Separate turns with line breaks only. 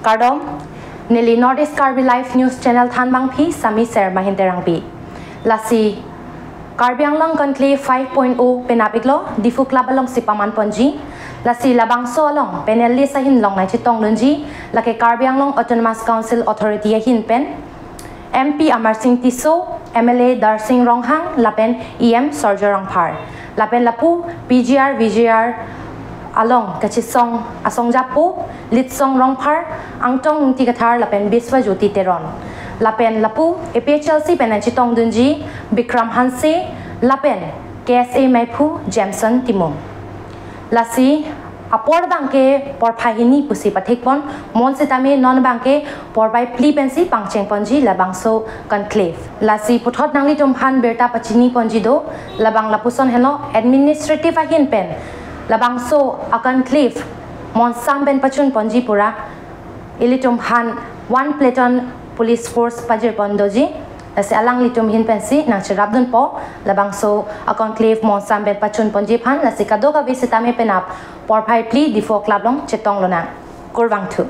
Kardom, Nili Northeast Karbi Live News Channel Than Bang Phi Sami Ser Mahinterang Pi. Lasi Karbi Anglong Conclave 5.0 Penapiklo, Difu Club along si Paman Ponji, Lasi Labang So along, Panelist sa Hinlong na Chitong Lunji, Laki Karbi Anglong Autonomous Council Authority Hin Pen, MP Amar Singh Tiso, MLA Dar Singh Ronghang, Lapen EM Sorjorang Par, Lapen Lapu, PGR, VGR, Along Kachisong, Asong Japu, Litsong Rongpar, Angtong Tikatar, Lapen Biswa Juti Teron, Lapen Lapu, APHLC Penachitong Dunji, Bikram Hanse, Lapen, KSA Maipu, Jameson Timon. Lasi, Apor Banke, Porpahini Pusi Patikpon, Monsitame Non Banke, Porbai Plipensi, Pangcheng Ponji, Labangso Conclave. Lasi Putot Nangli Tumpan Berta Pachini Ponjido, Labang Lapuson Hello, Administrative Ahin Pen. Labangso akan cliff Monsam ben pachun ponji pura ilitum han 1 platoon police force pajir pondoji lasi alang litum hin pensi nang chirabdun po labangso akan cliff Monsam ben pachun ponji phan lasi kadoka visitame penap porphai pli difo club long chetong lona kurwang thu